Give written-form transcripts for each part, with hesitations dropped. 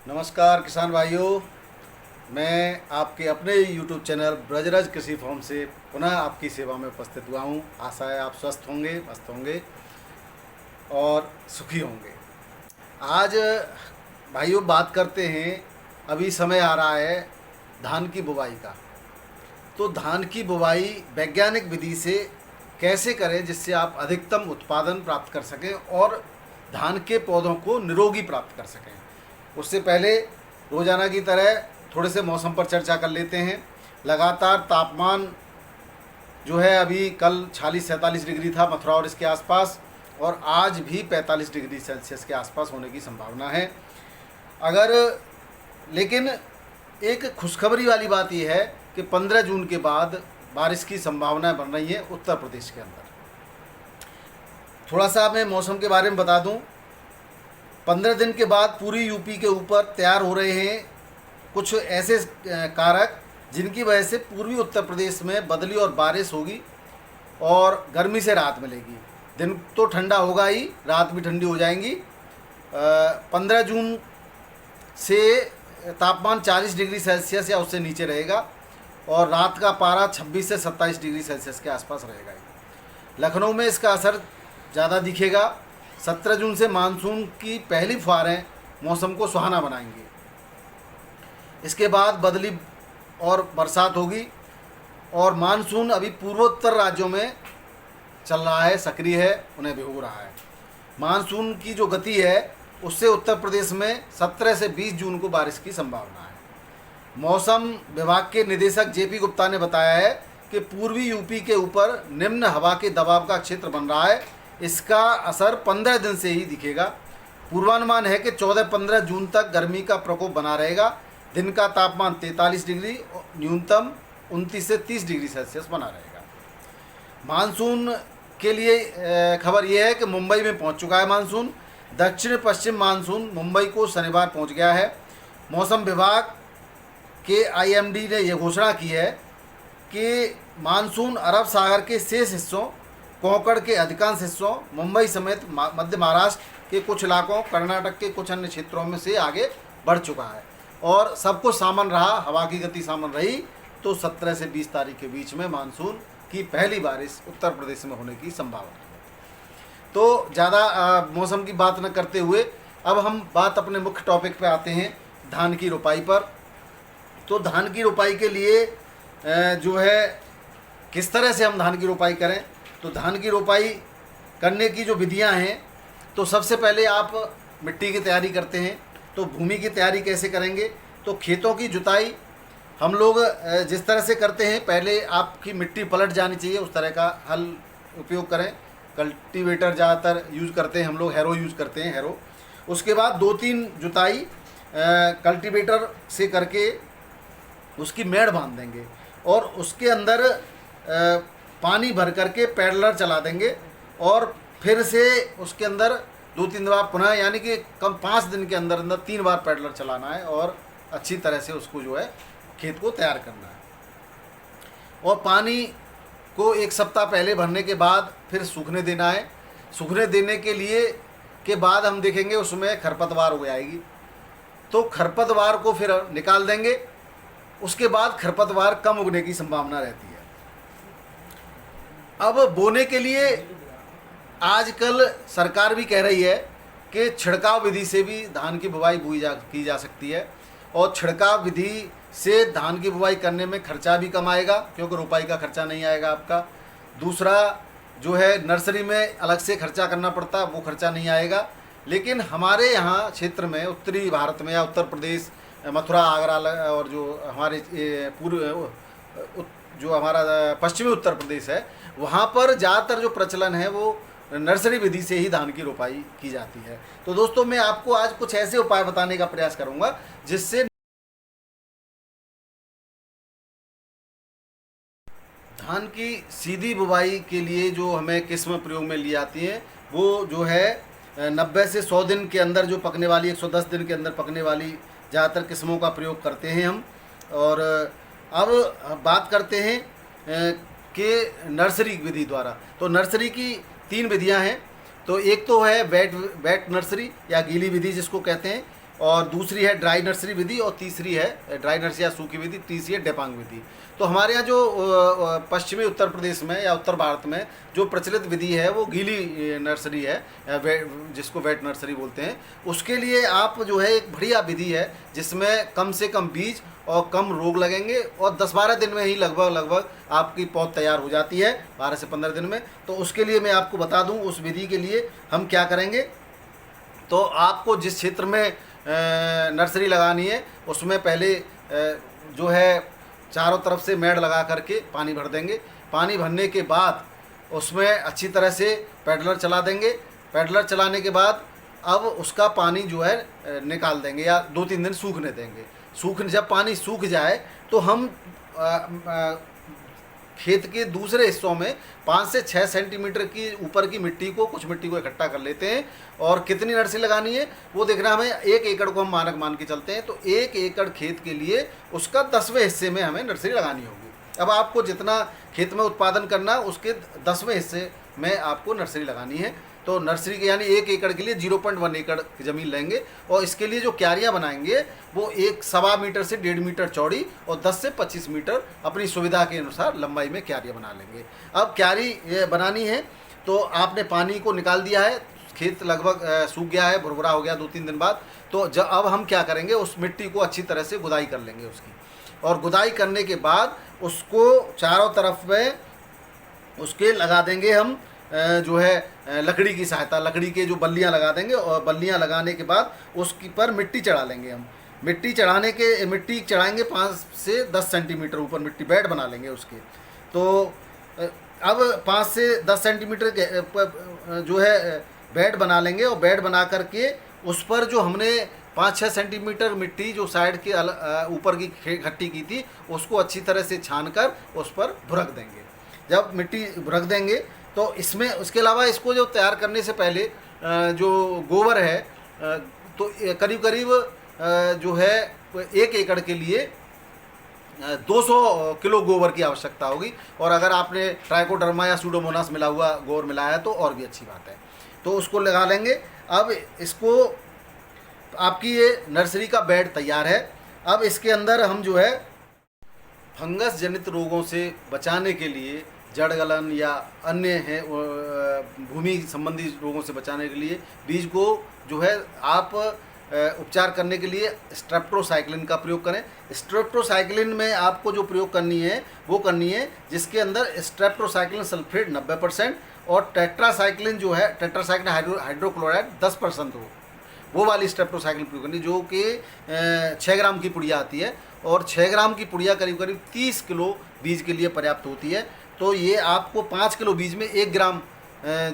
नमस्कार किसान भाइयों। मैं आपके अपने YouTube चैनल ब्रजराज कृषि फार्म से पुनः आपकी सेवा में उपस्थित हुआ हूँ। आशा है आप स्वस्थ होंगे, मस्त होंगे और सुखी होंगे। आज भाइयों बात करते हैं, अभी समय आ रहा है धान की बुवाई का। तो धान की बुवाई वैज्ञानिक विधि से कैसे करें जिससे आप अधिकतम उत्पादन प्राप्त कर सकें और धान के पौधों को निरोगी प्राप्त कर सकें। उससे पहले रोज़ाना की तरह थोड़े से मौसम पर चर्चा कर लेते हैं। लगातार तापमान जो है अभी कल 46-47 डिग्री था मथुरा और इसके आसपास, और आज भी 45 डिग्री सेल्सियस के आसपास होने की संभावना है। लेकिन एक खुशखबरी वाली बात यह है कि 15 जून के बाद बारिश की संभावनाएं बन रही हैं उत्तर प्रदेश के अंदर। थोड़ा सा मैं मौसम के बारे में बता दूं। 15 दिन के बाद पूरी यूपी के ऊपर तैयार हो रहे हैं कुछ ऐसे कारक जिनकी वजह से पूर्वी उत्तर प्रदेश में बदली और बारिश होगी और गर्मी से राहत मिलेगी। दिन तो ठंडा होगा ही, रात भी ठंडी हो जाएंगी। 15 जून से तापमान 40 डिग्री सेल्सियस या उससे नीचे रहेगा और रात का पारा 26 से 27 डिग्री सेल्सियस के आसपास रहेगा। लखनऊ में इसका असर ज़्यादा दिखेगा। 17 जून से मानसून की पहली फुहारें मौसम को सुहाना बनाएंगी। इसके बाद बदली और बरसात होगी और मानसून अभी पूर्वोत्तर राज्यों में चल रहा है, सक्रिय है, उन्हें भिगो रहा है। मानसून की जो गति है उससे उत्तर प्रदेश में 17 से 20 जून को बारिश की संभावना है। मौसम विभाग के निदेशक जेपी गुप्ता ने बताया है कि पूर्वी यूपी के ऊपर निम्न हवा के दबाव का क्षेत्र बन रहा है। इसका असर 15 दिन से ही दिखेगा। पूर्वानुमान है कि 14-15 जून तक गर्मी का प्रकोप बना रहेगा। दिन का तापमान 43 डिग्री, न्यूनतम 29 से 30 डिग्री सेल्सियस बना रहेगा। मानसून के लिए खबर यह है कि मुंबई में पहुंच चुका है मानसून। दक्षिण पश्चिम मानसून मुंबई को शनिवार पहुंच गया है। मौसम विभाग के आईएमडी ने यह घोषणा की है कि मानसून अरब सागर के शेष हिस्सों, कोंकण के अधिकांश हिस्सों, मुंबई समेत मध्य महाराष्ट्र के कुछ इलाकों, कर्नाटक के कुछ अन्य क्षेत्रों में से आगे बढ़ चुका है और सब कुछ सामान्य रहा, हवा की गति सामान्य रही। तो 17 से 20 तारीख के बीच में मानसून की पहली बारिश उत्तर प्रदेश में होने की संभावना है। तो ज़्यादा मौसम की बात न करते हुए अब हम बात अपने मुख्य टॉपिक पे आते हैं, धान की रोपाई पर। तो धान की रोपाई के लिए जो है किस तरह से हम धान की रोपाई करें, तो धान की रोपाई करने की जो विधियां हैं, तो सबसे पहले आप मिट्टी की तैयारी करते हैं। तो भूमि की तैयारी कैसे करेंगे, तो खेतों की जुताई हम लोग जिस तरह से करते हैं, पहले आपकी मिट्टी पलट जानी चाहिए, उस तरह का हल उपयोग करें। कल्टीवेटर ज़्यादातर यूज़ करते हैं हम लोग, हैरो यूज़ करते हैं, हैरो। उसके बाद 2-3 जुताई कल्टीवेटर से करके उसकी मेड़ बांध देंगे और उसके अंदर पानी भर करके पैडलर चला देंगे और फिर से उसके अंदर 2-3 बार पुनः, यानी कि कम 5 दिन के अंदर अंदर 3 बार पैडलर चलाना है और अच्छी तरह से उसको जो है खेत को तैयार करना है। और पानी को 1 सप्ताह पहले भरने के बाद फिर सूखने देना है। सूखने देने के बाद हम देखेंगे उसमें खरपतवार उग आएगी, तो खरपतवार को फिर निकाल देंगे। उसके बाद खरपतवार कम उगने की संभावना रहती है। अब बोने के लिए आजकल सरकार भी कह रही है कि छिड़काव विधि से भी धान की बुवाई की जा सकती है और छिड़काव विधि से धान की बुवाई करने में खर्चा भी कम आएगा, क्योंकि रोपाई का खर्चा नहीं आएगा आपका। दूसरा जो है नर्सरी में अलग से खर्चा करना पड़ता, वो खर्चा नहीं आएगा। लेकिन हमारे यहाँ क्षेत्र में, उत्तरी भारत में या उत्तर प्रदेश, मथुरा, आगरा और जो हमारे जो हमारा पश्चिमी उत्तर प्रदेश है, वहाँ पर ज़्यादातर जो प्रचलन है वो नर्सरी विधि से ही धान की रोपाई की जाती है। तो दोस्तों मैं आपको आज कुछ ऐसे उपाय बताने का प्रयास करूँगा जिससे धान की सीधी बुवाई के लिए जो हमें किस्म प्रयोग में ली जाती है, वो जो है 90 से 100 दिन के अंदर जो पकने वाली, 110 दिन के अंदर पकने वाली ज़्यादातर किस्मों का प्रयोग करते हैं हम। और अब बात करते हैं कि नर्सरी विधि द्वारा। तो नर्सरी की 3 विधियां हैं। तो एक तो है वेट नर्सरी या गीली विधि जिसको कहते हैं, और दूसरी है ड्राई नर्सरी विधि, और तीसरी है ड्राई नर्सरी या सूखी विधि, तीसरी है डेपांग विधि। तो हमारे यहाँ जो पश्चिमी उत्तर प्रदेश में या उत्तर भारत में जो प्रचलित विधि है वो गीली नर्सरी है, जिसको वेट नर्सरी बोलते हैं। उसके लिए आप जो है एक बढ़िया विधि है जिसमें कम से कम बीज और कम रोग लगेंगे, और 10-12 दिन में ही लगभग आपकी पौध तैयार हो जाती है, 12 से 15 दिन में। तो उसके लिए मैं आपको बता दूं उस विधि के लिए हम क्या करेंगे। तो आपको जिस क्षेत्र में नर्सरी लगानी है उसमें पहले जो है चारों तरफ से मेड़ लगा करके पानी भर देंगे। पानी भरने के बाद उसमें अच्छी तरह से पैडलर चला देंगे। पैडलर चलाने के बाद अब उसका पानी जो है निकाल देंगे या 2-3 दिन सूखने देंगे। जब पानी सूख जाए तो हम खेत के दूसरे हिस्सों में 5 से 6 सेंटीमीटर की ऊपर की मिट्टी को, कुछ मिट्टी को इकट्ठा कर लेते हैं। और कितनी नर्सरी लगानी है वो देखना हमें, 1 एकड़ को हम मानक मान के चलते हैं। तो 1 एकड़ खेत के लिए उसका 10वें हिस्से में हमें नर्सरी लगानी होगी। अब आपको जितना खेत में उत्पादन करना उसके 10वें हिस्से में आपको नर्सरी लगानी है। तो नर्सरी के यानी 1 एकड़ के लिए 0.1 एकड़ की ज़मीन लेंगे, और इसके लिए जो क्यारियाँ बनाएंगे वो 1.25 मीटर से 1.5 मीटर चौड़ी और 10 से 25 मीटर अपनी सुविधा के अनुसार लंबाई में क्यारियाँ बना लेंगे। अब क्यारी बनानी है तो आपने पानी को निकाल दिया है, खेत लगभग सूख गया है, भुरभुरा हो गया 2-3 दिन बाद। तो जब अब हम क्या करेंगे, उस मिट्टी को अच्छी तरह से गुदाई कर लेंगे उसकी, और गुदाई करने के बाद उसको चारों तरफ में उसके लगा देंगे हम जो है लकड़ी की सहायता, लकड़ी के जो बल्लियाँ लगा देंगे, और बल्लियाँ लगाने के बाद उसकी पर मिट्टी चढ़ा लेंगे हम। मिट्टी चढ़ाएंगे 5 से 10 सेंटीमीटर ऊपर मिट्टी, बेड बना लेंगे उसके। तो अब 5 से 10 सेंटीमीटर जो है बेड बना लेंगे, और बेड बना करके उस पर जो हमने 5-6 सेंटीमीटर मिट्टी जो साइड के ऊपर की इकट्ठी की थी उसको अच्छी तरह से छान कर उस पर भुरक देंगे। जब मिट्टी भुरक देंगे तो इसमें उसके अलावा इसको जो तैयार करने से पहले जो गोबर है, तो करीब जो है 1 एकड़ के लिए 200 किलो गोबर की आवश्यकता होगी। और अगर आपने ट्राइकोडर्मा या सूडोमोनास मिला हुआ गोबर मिलाया है तो और भी अच्छी बात है। तो उसको लगा लेंगे। अब इसको आपकी ये नर्सरी का बेड तैयार है। अब इसके अंदर हम जो है फंगस जनित रोगों से बचाने के लिए, जड़ गलन या अन्य है भूमि संबंधी रोगों से बचाने के लिए बीज को जो है आप उपचार करने के लिए स्ट्रेप्टोसाइक्लिन का प्रयोग करें। स्ट्रेप्टोसाइक्लिन में आपको जो प्रयोग करनी है वो करनी है जिसके अंदर स्ट्रेप्टोसाइक्लिन सल्फेट 90% और टेट्रासाइक्लिन जो है, टेट्रासाइक्लिन हाइड्रोक्लोराइड 10% हो, वो वाली स्ट्रेप्टोसाइक्लिन प्रयोग करनी, जो कि 6 ग्राम की पुड़िया आती है। और 6 ग्राम की पुड़िया करीब 30 किलो बीज के लिए पर्याप्त होती है। तो ये आपको 5 किलो बीज में 1 ग्राम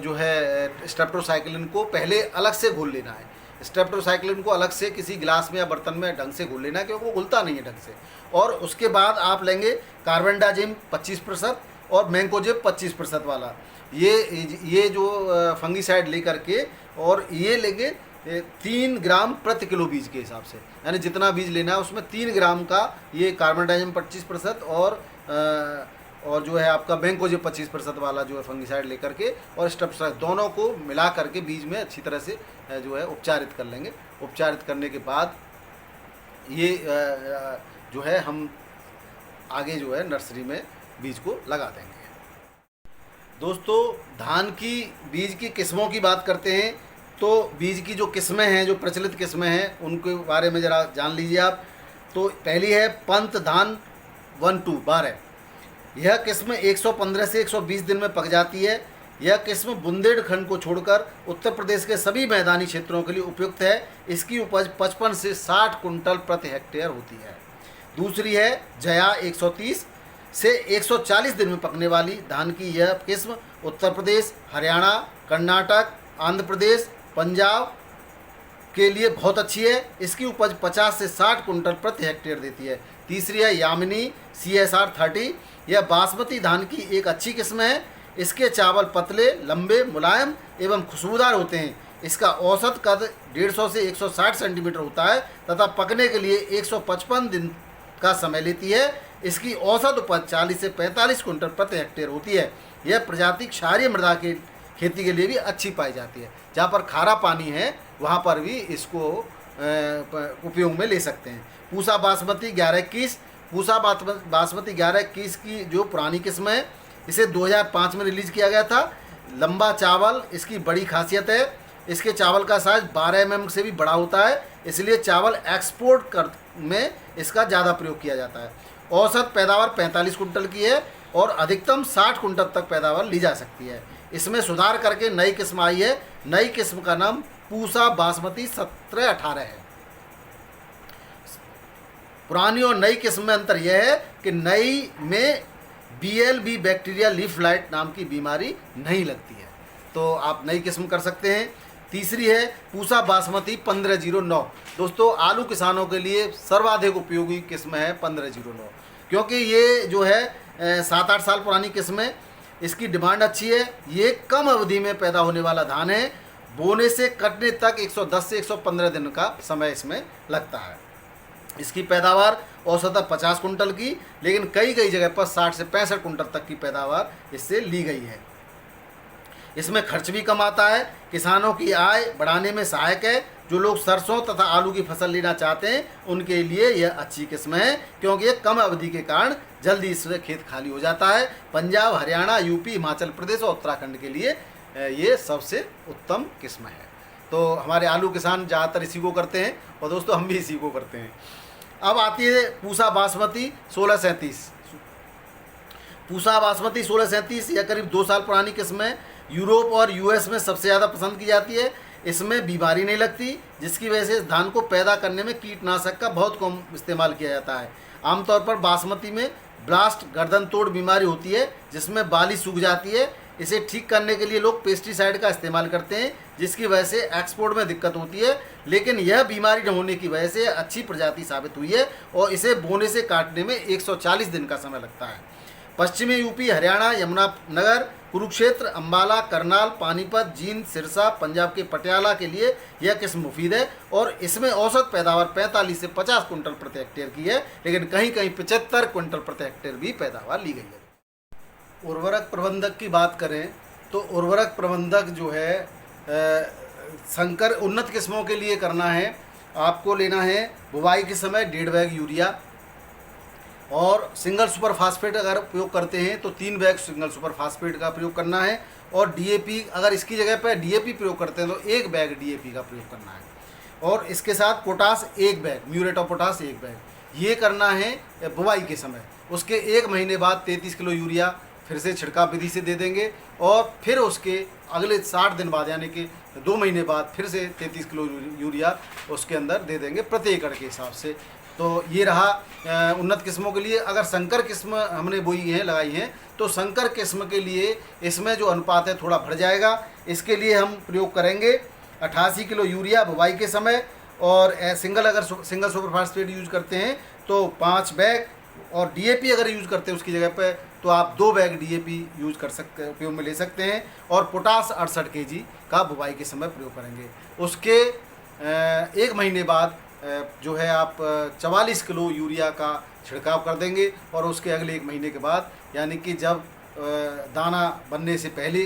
जो है स्ट्रेप्टोसाइक्लिन को पहले अलग से घोल लेना है। स्ट्रेप्टोसाइक्लिन को अलग से किसी गिलास में या बर्तन में ढंग से घोल लेना है, क्योंकि वो घुलता नहीं है ढंग से। और उसके बाद आप लेंगे कार्बेंडाजिम 25% और मैंकोजेब 25% वाला, ये जो फंगीसाइड लेकर के, और ये लेंगे 3 ग्राम प्रति किलो बीज के हिसाब से, यानी जितना बीज लेना है उसमें 3 ग्राम का ये कार्बेंडाजिम 25% और जो है आपका मैंकोजेब 25% वाला जो है फंगीसाइड लेकर के और स्ट्रेप्टोसाइक्लिन दोनों को मिला करके बीज में अच्छी तरह से जो है उपचारित कर लेंगे। उपचारित करने के बाद ये जो है हम आगे जो है नर्सरी में बीज को लगा देंगे। दोस्तों, धान की बीज की किस्मों की बात करते हैं। तो बीज की जो किस्में हैं, जो प्रचलित किस्में हैं, उनके बारे में ज़रा जान लीजिए आप। तो पहली है पंत धान 12 यह किस्म 115 से 120 दिन में पक जाती है। यह किस्म बुंदेलखंड को छोड़कर उत्तर प्रदेश के सभी मैदानी क्षेत्रों के लिए उपयुक्त है। इसकी उपज 55 से 60 कुंटल प्रति हेक्टेयर होती है। दूसरी है जया 130 से 140 दिन में पकने वाली धान की यह किस्म उत्तर प्रदेश, हरियाणा, कर्नाटक, आंध्र प्रदेश, पंजाब के लिए बहुत अच्छी है। इसकी उपज 50 से 60 कुंटल प्रति हेक्टेयर देती है। तीसरी है यामिनी CSR 30। यह बासमती धान की एक अच्छी किस्म है। इसके चावल पतले, लंबे, मुलायम एवं खुशबूदार होते हैं। इसका औसत कद 150 से 160 सेंटीमीटर होता है तथा पकने के लिए 155 दिन का समय लेती है। इसकी औसत उपज 40 से 45 कुंटल प्रति हेक्टेयर होती है। यह प्रजाति क्षारीय मृदा के खेती के लिए भी अच्छी पाई जाती है। जहाँ पर खारा पानी है वहाँ पर भी इसको उपयोग में ले सकते हैं। पूसा बासमती 1121, पूसा बासमती 1121 की जो पुरानी किस्म है, इसे 2005 में रिलीज़ किया गया था। लंबा चावल इसकी बड़ी खासियत है, इसके चावल का साइज 12 mm से भी बड़ा होता है, इसलिए चावल एक्सपोर्ट कर में इसका ज़्यादा प्रयोग किया जाता है। औसत पैदावार 45 कुंटल की है और अधिकतम 60 कुंटल तक पैदावार ली जा सकती है। इसमें सुधार करके नई किस्म आई है, नई किस्म का नाम पूसा बासमती 1718 है। पुरानी और नई किस्म में अंतर यह है कि नई में BLB बैक्टीरिया लीफ लाइट नाम की बीमारी नहीं लगती है, तो आप नई किस्म कर सकते हैं। तीसरी है पूसा बासमती 1509। दोस्तों आलू किसानों के लिए सर्वाधिक उपयोगी किस्म है 1509, क्योंकि ये जो है 7-8 साल पुरानी किस्म है, इसकी डिमांड अच्छी है। ये कम अवधि में पैदा होने वाला धान है, बोने से कटने तक 110 से 115 दिन का समय इसमें लगता है। इसकी पैदावार औसतन 50 कुंटल की, लेकिन कई जगह पर 60 से 65 कुंटल तक की पैदावार इससे ली गई है। इसमें खर्च भी कम आता है, किसानों की आय बढ़ाने में सहायक है। जो लोग सरसों तथा आलू की फसल लेना चाहते हैं उनके लिए यह अच्छी किस्म है, क्योंकि ये कम अवधि के कारण जल्दी इससे खेत खाली हो जाता है। पंजाब, हरियाणा, यूपी, हिमाचल प्रदेश और उत्तराखंड के लिए ये सबसे उत्तम किस्म है। तो हमारे आलू किसान ज़्यादातर इसी को करते हैं और दोस्तों हम भी इसी को करते हैं। अब आती है पूसा बासमती 1637। पूसा बासमती 1637 यह करीब 2 साल पुरानी किस्म है। यूरोप और US में सबसे ज़्यादा पसंद की जाती है। इसमें बीमारी नहीं लगती, जिसकी वजह से इस धान को पैदा करने में कीटनाशक का बहुत कम इस्तेमाल किया जाता है। आमतौर पर बासमती में ब्लास्ट गर्दन तोड़ बीमारी होती है, जिसमें बाली सूख जाती है। इसे ठीक करने के लिए लोग पेस्टिसाइड का इस्तेमाल करते हैं, जिसकी वजह से एक्सपोर्ट में दिक्कत होती है, लेकिन यह बीमारी न होने की वजह से अच्छी प्रजाति साबित हुई है और इसे बोने से काटने में 140 दिन का समय लगता है। पश्चिमी यूपी, हरियाणा, यमुनानगर, कुरुक्षेत्र, अम्बाला, करनाल, पानीपत, जींद, सिरसा, पंजाब के पटियाला के लिए यह किस्म मुफीद है और इसमें औसत पैदावार 45 से 50 कुंटल प्रति हेक्टेयर की है, लेकिन कहीं कहीं 75 कुंटल प्रति हेक्टेयर भी पैदावार ली गई है। उर्वरक प्रबंधक की बात करें तो उर्वरक प्रबंधक जो है संकर उन्नत किस्मों के लिए करना है। आपको लेना है बुवाई के समय 1.5 बैग यूरिया, और सिंगल सुपर फास्फेट अगर प्रयोग करते हैं तो 3 बैग सिंगल सुपर फास्फेट का प्रयोग करना है। और DAP अगर इसकी जगह पर DAP प्रयोग करते हैं तो 1 बैग DAP का प्रयोग करना है। और इसके साथ potash 1 bag, muriate of potash 1 bag, ये करना है बुवाई के समय। उसके 1 महीने बाद 33 किलो यूरिया फिर से छिड़काव विधि से दे देंगे और फिर उसके अगले 60 दिन बाद यानी कि 2 महीने बाद फिर से 33 किलो यूरिया उसके अंदर दे देंगे प्रति एकड़ के हिसाब से। तो ये रहा उन्नत किस्मों के लिए। अगर संकर किस्म हमने बोई हैं, लगाई हैं, तो संकर किस्म के लिए इसमें जो अनुपात है थोड़ा बढ़ जाएगा। इसके लिए हम प्रयोग करेंगे 88 किलो यूरिया बुवाई के समय, और सिंगल सुपर फास्फेट यूज करते हैं तो 5 बैग, और DAP अगर यूज़ करते हैं उसकी जगह पे तो आप 2 बैग DAP यूज़ कर सकते, उपयोग में ले सकते हैं। और पोटास 68 kg का बुवाई के समय प्रयोग करेंगे। उसके 1 महीने बाद जो है आप 44 किलो यूरिया का छिड़काव कर देंगे, और उसके अगले 1 महीने के बाद यानी कि जब दाना बनने से पहले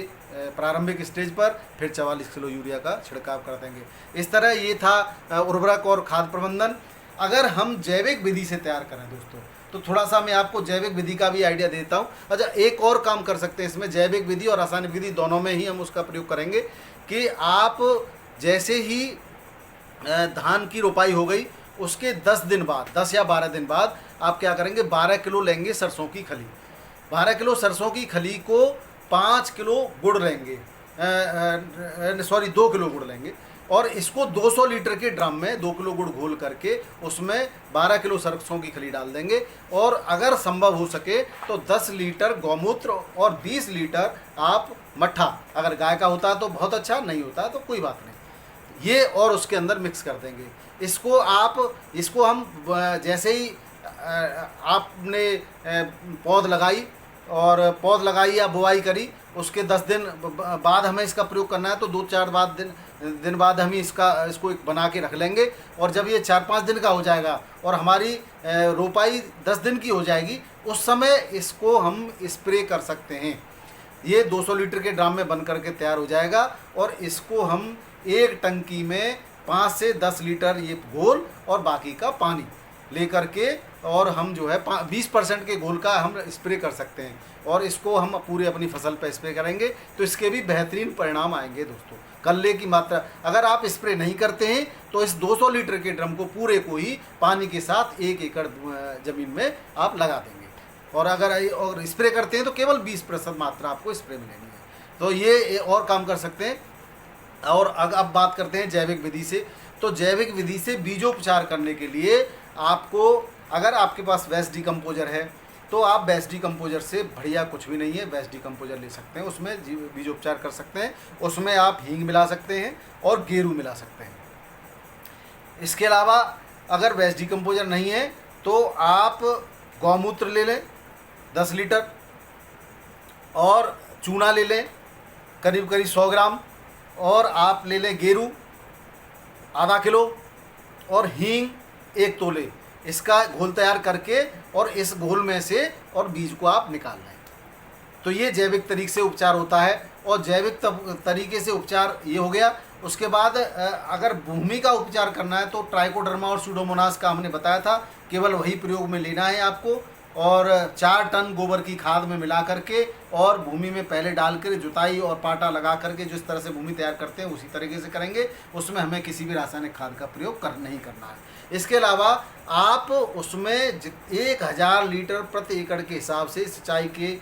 प्रारंभिक स्टेज पर फिर 44 किलो यूरिया का छिड़काव कर देंगे। इस तरह ये था उर्वरक और खाद प्रबंधन। अगर हम जैविक विधि से तैयार करें दोस्तों तो थोड़ा सा मैं आपको जैविक विधि का भी आइडिया देता हूँ। अच्छा, एक और काम कर सकते हैं इसमें, जैविक विधि और रासायनिक विधि दोनों में ही हम उसका प्रयोग करेंगे कि आप जैसे ही धान की रोपाई हो गई उसके 10 दिन बाद, 10 या 12 दिन बाद आप क्या करेंगे, 12 किलो लेंगे सरसों की खली। 12 किलो सरसों की खली को 5 किलो गुड़ लेंगे, 2 किलो गुड़ लेंगे, और इसको 200 लीटर के ड्रम में 2 किलो गुड़ घोल करके उसमें 12 किलो सरसों की खली डाल देंगे। और अगर संभव हो सके तो 10 लीटर गौमूत्र और 20 लीटर आप मट्ठा, अगर गाय का होता है तो बहुत अच्छा, नहीं होता तो कोई बात नहीं, ये और उसके अंदर मिक्स कर देंगे। इसको हम जैसे ही आपने पौध लगाई या बुआई करी, उसके 10 दिन बाद हमें इसका प्रयोग करना है, तो 2-4 दिन बाद हम इसको एक बना के रख लेंगे। और जब ये 4-5 दिन का हो जाएगा और हमारी रोपाई 10 दिन की हो जाएगी, उस समय इसको हम स्प्रे कर सकते हैं। ये 200 लीटर के ड्राम में बन करके तैयार हो जाएगा और इसको हम एक टंकी में 5 से 10 लीटर ये घोल और बाकी का पानी लेकर के, और हम जो है 20% के घोल का हम स्प्रे कर सकते हैं, और इसको हम पूरे अपनी फसल पर स्प्रे करेंगे तो इसके भी बेहतरीन परिणाम आएंगे दोस्तों। गल्ले की मात्रा अगर आप स्प्रे नहीं करते हैं तो इस 200 लीटर के ड्रम को पूरे को ही पानी के साथ 1 एकड़ ज़मीन में आप लगा देंगे, और अगर स्प्रे करते हैं तो केवल 20% मात्रा आपको स्प्रे में लेनी है। तो ये और काम कर सकते हैं। और अब बात करते हैं जैविक विधि से। तो जैविक विधि से बीजोपचार करने के लिए आपको, अगर आपके पास वेस्ट डिकम्पोजर है तो आप वेस्ट डिकम्पोजर से बढ़िया कुछ भी नहीं है, वेस्ट डिकम्पोजर ले सकते हैं, उसमें बीजोपचार कर सकते हैं। उसमें आप हींग मिला सकते हैं और गेरू मिला सकते हैं। इसके अलावा अगर वेस्ट डिकम्पोजर नहीं है तो आप गौमूत्र ले लें 10 लीटर, और चूना ले लें करीब 100 ग्राम, और आप ले लें गेरू आधा किलो, और हींग 1 तोले। इसका घोल तैयार करके और इस घोल में से और बीज को आप निकाल लें। तो ये जैविक तरीके से उपचार होता है। और जैविक तरीके से उपचार ये हो गया। उसके बाद अगर भूमि का उपचार करना है तो ट्राइकोडर्मा और सूडोमोनास का हमने बताया था, केवल वही प्रयोग में लेना है आपको, और 4 टन गोबर की खाद में मिला करके और भूमि में पहले डाल कर जुताई और पाटा लगा करके जिस तरह से भूमि तैयार करते हैं उसी तरीके से करेंगे। उसमें हमें किसी भी रासायनिक खाद का प्रयोग नहीं करना है। इसके अलावा आप उसमें 1000 लीटर प्रति एकड़ के हिसाब से सिंचाई के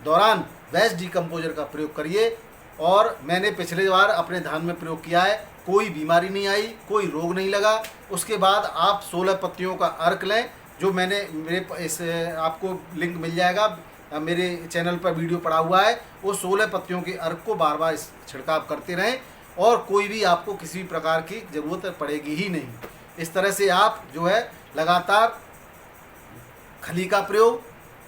दौरान वेस्ट डिकम्पोजर का प्रयोग करिए। और मैंने पिछले बार अपने धान में प्रयोग किया है, कोई बीमारी नहीं आई, कोई रोग नहीं लगा। उसके बाद आप 16 पत्तियों का अर्क लें, जो मैंने आपको लिंक मिल जाएगा, मेरे चैनल पर वीडियो पड़ा हुआ है। वो 16 पत्तियों के अर्क को बार बार छिड़काव करते रहें, और कोई भी आपको किसी भी प्रकार की ज़रूरत पड़ेगी ही नहीं। इस तरह से आप जो है लगातार खली का प्रयोग,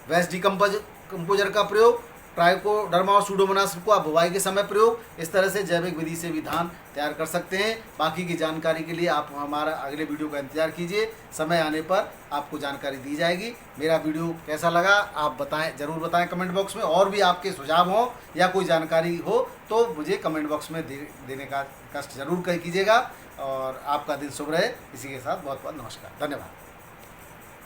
वेस्ट डिकम्पोजर का प्रयोग, ट्राइकोडर्मा और सूडोमोनास को आप बुवाई के समय प्रयोग, इस तरह से जैविक विधि से भी धान तैयार कर सकते हैं। बाकी की जानकारी के लिए आप हमारा अगले वीडियो का इंतजार कीजिए, समय आने पर आपको जानकारी दी जाएगी। मेरा वीडियो कैसा लगा आप बताएं, ज़रूर बताएं कमेंट बॉक्स में। और भी आपके सुझाव हों या कोई जानकारी हो तो मुझे कमेंट बॉक्स में देने का कष्ट जरूर कीजिएगा। और आपका दिन शुभ रहे। इसी के साथ बहुत बहुत नमस्कार, धन्यवाद।